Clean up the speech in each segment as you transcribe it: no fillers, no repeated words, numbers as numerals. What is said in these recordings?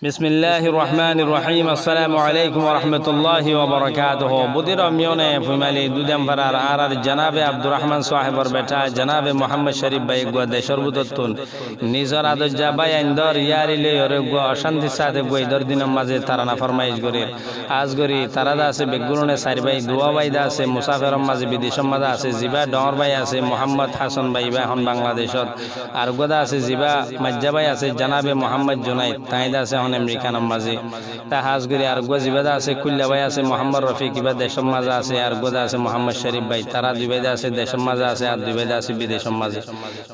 বিসমিল্লাহির রহমানির রহিম। আসসালামু আলাইকুম ওয়া রাহমাতুল্লাহি ওয়া বারাকাতুহু। বুদির মিয়নে ফুমালি দুদাম ফারার আর জনাবে আব্দুর রহমান সাহেবর বেটা জনাবে মোহাম্মদ শরীফ ভাই গুয়া দেশর বুদতুন নিজর আদর জাবাই আইন্দর ইয়ারি লে ওরে গুয়া অশান্তি সাথে গুই দর দিনের মাঝে তারা না ফরমাইশ গরির আজ গরি তারা দা আছে বেগুরনে সাইর ভাই দুয়া ভাই দা আছে মুসাফির মাঝে বিদেশের মাঝে আছে জিবা ডর ভাই আছে মোহাম্মদ হাসান ভাই ভাই হন বাংলাদেশত আর গোদা আছে জিবা মাজ্জা ভাই আছে জনাবে মোহাম্মদ জুনাইদ তাইদা আছে আমেরিকান মাঝে তা হাজগুড়ি আর গজিবাদা আছে কুল্লা ভাই আছে মোহাম্মদ রফিক ইবা দেশের মাঝে আছে আর গোদা আছে মোহাম্মদ শরীফ ভাই তারা দুই ভাইদা আছে দেশের মাঝে আছে আর দুই ভাইদা আছে বিদেশের মাঝে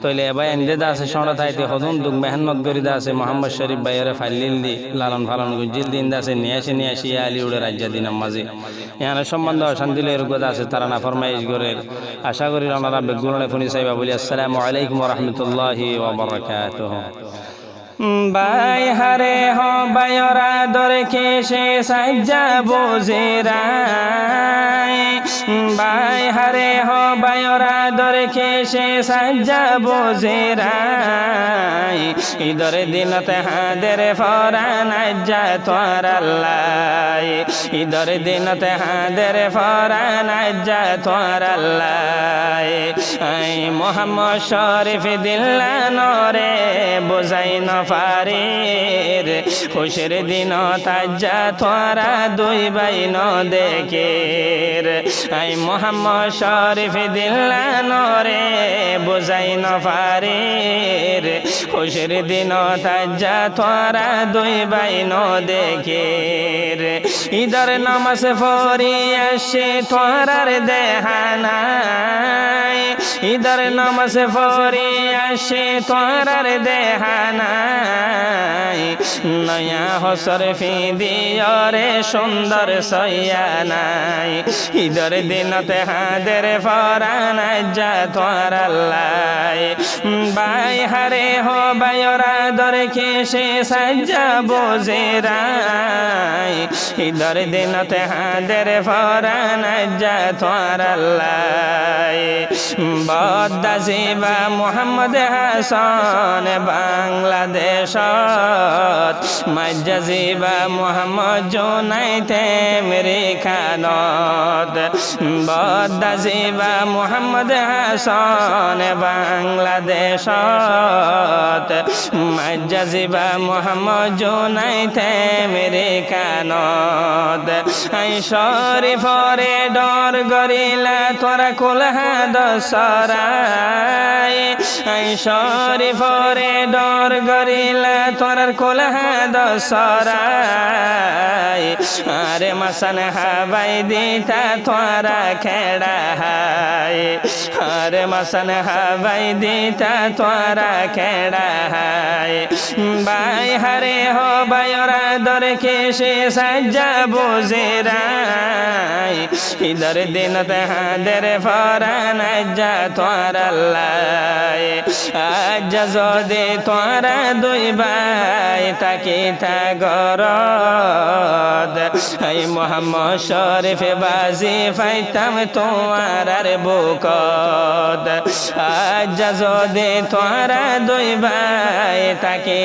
তইলে এবার এনদেদা আছে সরা থাইতে হদুন দুগ মেহনত করিদা আছে মোহাম্মদ শরীফ ভাইয়ের ফাইলিল দি লালন ফালন গুজিল দিন আছে নিয়ে আসি আলী উড়ে রাজ্য দিনের মাঝে এখানে সম্বন্ধ শান্তিলের গোদা আছে তারা না ফরমাইশ করে আশা করি ওনারা বেগুনে ফোনি সাইবা বলি আসসালামু আলাইকুম ওয়া রাহমাতুল্লাহি ওয়া বারাকাতুহু। বাই হারে হ বায়রা দরে খেসে সাজ্জা বুজিরাই বাই হারে হ বায়রা দরে খেসে সাজ্জা বুজিরাই ইদরে দিনতে হাদের ফরান আজ্জা তোর আল্লাহ ইদরে দিনতে হাদের ফরান আজ্জা তোর আল্লাহ আই মোহাম্মদ শরীফ দিল্লা নরে বুঝাই ফারের খুশের দিন তাজ্জা তোরা দুই বাইন দেখের আই মোহাম্মদ শরীফ দিল্লা নরে বুঝাই নফারের খুশের দিন তাজ্জা তোরা দুই বাইন দেখের ইদর নামাজ ফরি আসে তোরার দেহানাই ইদর নামাজ ফরি আসে তোরার দেহানাই নয়া হসর ফিদিয়রে সুন্দর সয়ানাই ইদর দিনতে হাদের ফরান আজ্জা তোর আল্লাহ বাই হারে হো বায়রা দরে খেসে সাজ্জা বুজিরাই ইদর দিনতে হাদের ফরান আজ্জা তোর আল্লাহ বদ্দা জিবা মোহাম্মদ হাসান বাংলাদেশ মাজ্জা জিবা মোহাম্মদ জুনাইদ আমেরিকানত বদ্দা জিবা মোহাম্মদ হাসান বাংলাদেশ মাজ্জা জিবা মোহাম্মদ জুনাইদ আমেরিকানত আই শরীফরে ডর গরিলা তোরা কুলহা দসরাই আই শরীফরে ডর গরিলা তোরার কুলহা দসরাই আরে মাসান হাবাই দিতা তোরা খেড়া হাই আরে মাসান হাবাই দিতা তোরা খেড়া হাই বাই হারে হো বায়রা দরে খেসে সাজ্জা বুজিরাই ইদর দিনতে হাদের ফরান আজ্জা তোর আল্লাহ আজ্জা যদি তোরা দুই ভাই তাকে গরদ আই মোহাম্মদ শরীফ বাজি ফাইতাম তোমার আর বুকদ আজ্জা যদি তোরা দুই ভাই তাকে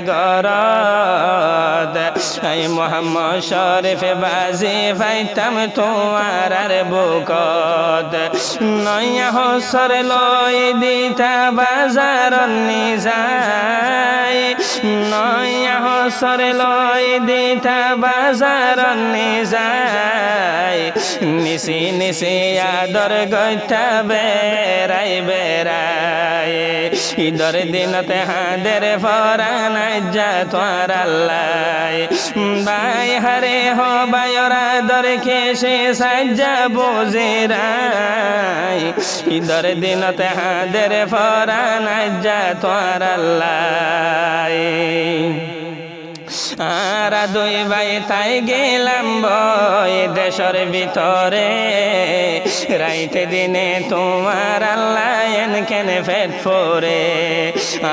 গরদ আই মোহাম্মদ শরীফ বাজি ফাইতাম তোমার আর বুকদ নয়া হসর লই দিতা বাজার নিজাই নয়া হসর লই দিতা বাজার নিজাই নিশি নিশি আদর গইতা বেড়াই বেড়াই ইদর দিনতে হাদের ফরান আজ্জা তোর আল্লাহ বাই হারে হো বায়রা দর খেসে সাজ্জা বুজিরাই ইদর দিনতে হাদের ফরান আজ্জা তোর আল্লাহ আর দুই ভাই তাই গেলাম বই দেশের ভিতরে রাইতে দিনে তোমার আল্লাহ এনকেনে পেট ফোরে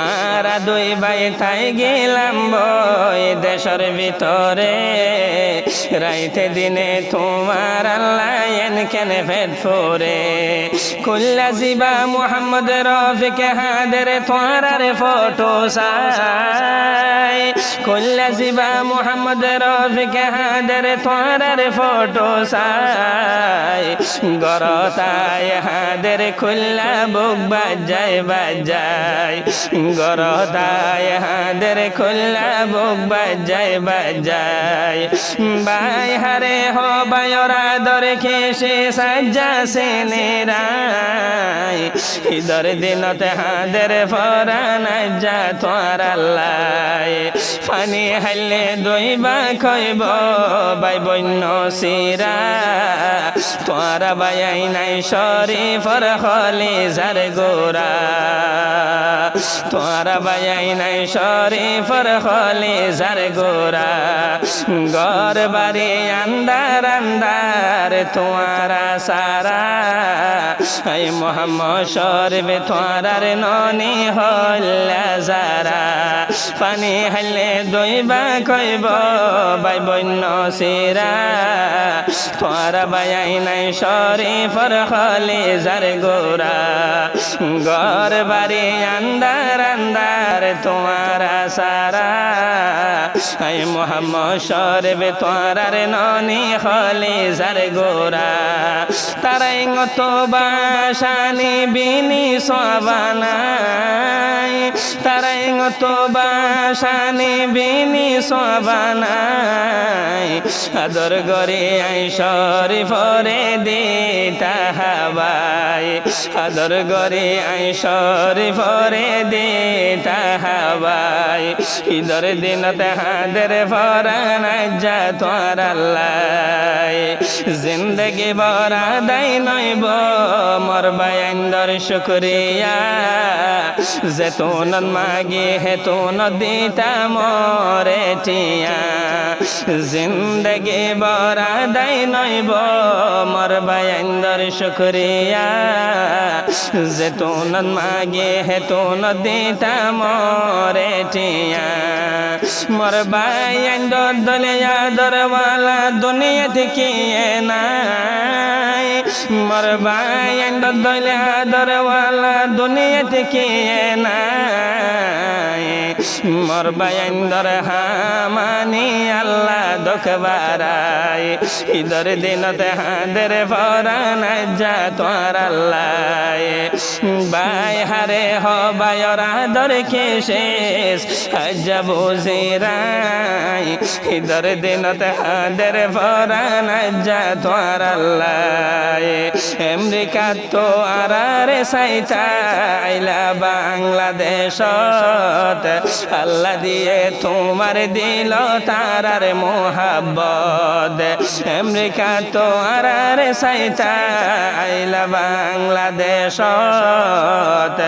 আর দুই ভাই তাই গেলাম বই দেশের ভিতরে রাইতে দিনে তোমার আল্লাহ এন কেনে ফেট ফোরে কুল্লা জিবা মুহাম্মদ রফিক হাদের তোয়ার ফটো সাই কুল্লা জিবা মুহাম্মদ রফিক হাদের তোয়ার ফটো সাই গরতায় হাদের খুল্লা বুক বাজায় বাজায় গরতায় হাদের খুল্লা বুক বাজায় বাজায় বাই হারে হো বায়রা দরে খেসে সাজ্জা সেনেরাই ইদর দিনতে হাদের ফরান যা তোর আল্লাহ ফানি হাইলে দইবা খইব বাই বন্য সিরা তোর বায়াই নাই শরীফর খলি জার গোরা তোর বায়াই নাই শরীফর খলি জার গোরা ঘর বাড়ি আন্দার আন্দার তোমারা সারা এই মোহাম্মদ শরীফ তোমার ননি হল্লা যারা পানি হাইলে দইবা কইব বাই বন্য সিরা তোমার বায়াই নাই শরীফর খলি জার গোরা ঘর বাড়ি আন্দার আন্দার তোমারা সারা এই মোহাম্মদ শরীফ তোমার ননি খলি জার গোরা তারাই গত বাসানি বিনি সবানাই তারাই গত বাসানি বিনি সবানাই আদর গরে আই শরীফরে দিতা হাবাই আদর গরে আই শরীফরে দিতা হাবাই ইদর দিনতে হাদের ফরান যা তোর আল্লাহ জিন্দগি বরা দাই নইব মোর বায়ান্দর শুকরিয়া যেতুন মাগি হেতুন দিতা মোরে টিয়া জিন্দগি বরা দাই নইব মোর বায়ান্দর শুকরিয়া যেতুন মাগি হেতুন দিতা মোরে টিয়া মোর বায়ান্দর দলিয়া দরওয়ালা দুনিয়া থেকে নাই মোর বায়ান্দর দলিয়া দরওয়ালা দুনিয়া থেকে নাই মোর বায়ান্দর হামানি আল্লাহ দোকবারাই ইদর দিনতে হাদের ফরান যা তোর আল্লাহ বাই হারে হ বায়রা দর কে শেষ আজ্জা বুঝিরাই ইদর দিনতে হাদের ফরান যা তোর আল্লাহ আমেরিকা তো আরারে সাইতা আইলা বাংলাদেশত আল্লাহ দিয়ে তোমার দিল তারার মোহাব্বত আমেরিকা তো আরারে সাইতা আইলা বাংলাদেশত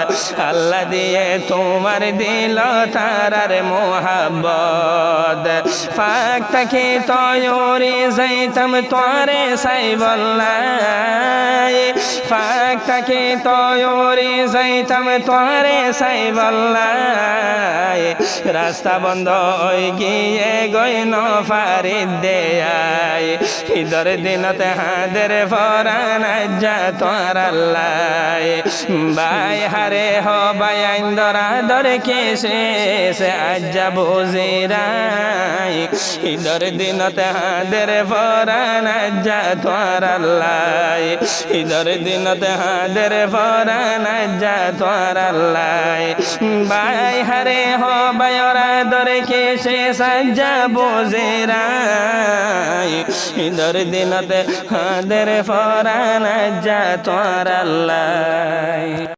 আল্লাহ দিয়ে তোমার দিল তারার মোহাব্বত ফাক তাকে তয়রি যাইতাম তোরে সাই বল্লাই ফাক তাকে তয়রি যাইতাম তোরে সাই বল্লাই রাস্তা বন্ধ হয়ে গিয়ে গইন ফারিদ দেয় ইদর দিনতে হাদের ফরান যা তোর আল্লাহ বাই হারে হ বায়ান্দর আদর কে শেষ আজ্জা বুঝিরাই ইদর দিনতে হাদের ফরান যা তোর আল্লাহ ইদর দিনতে হাদের ফরান যা তোর আল্লাহ বাই হারে হ বায়রা দর কে শেষ আজ্জা বুঝিরাই ইদর দিনতে হাদের ফরান যা তোর আল্লাহ।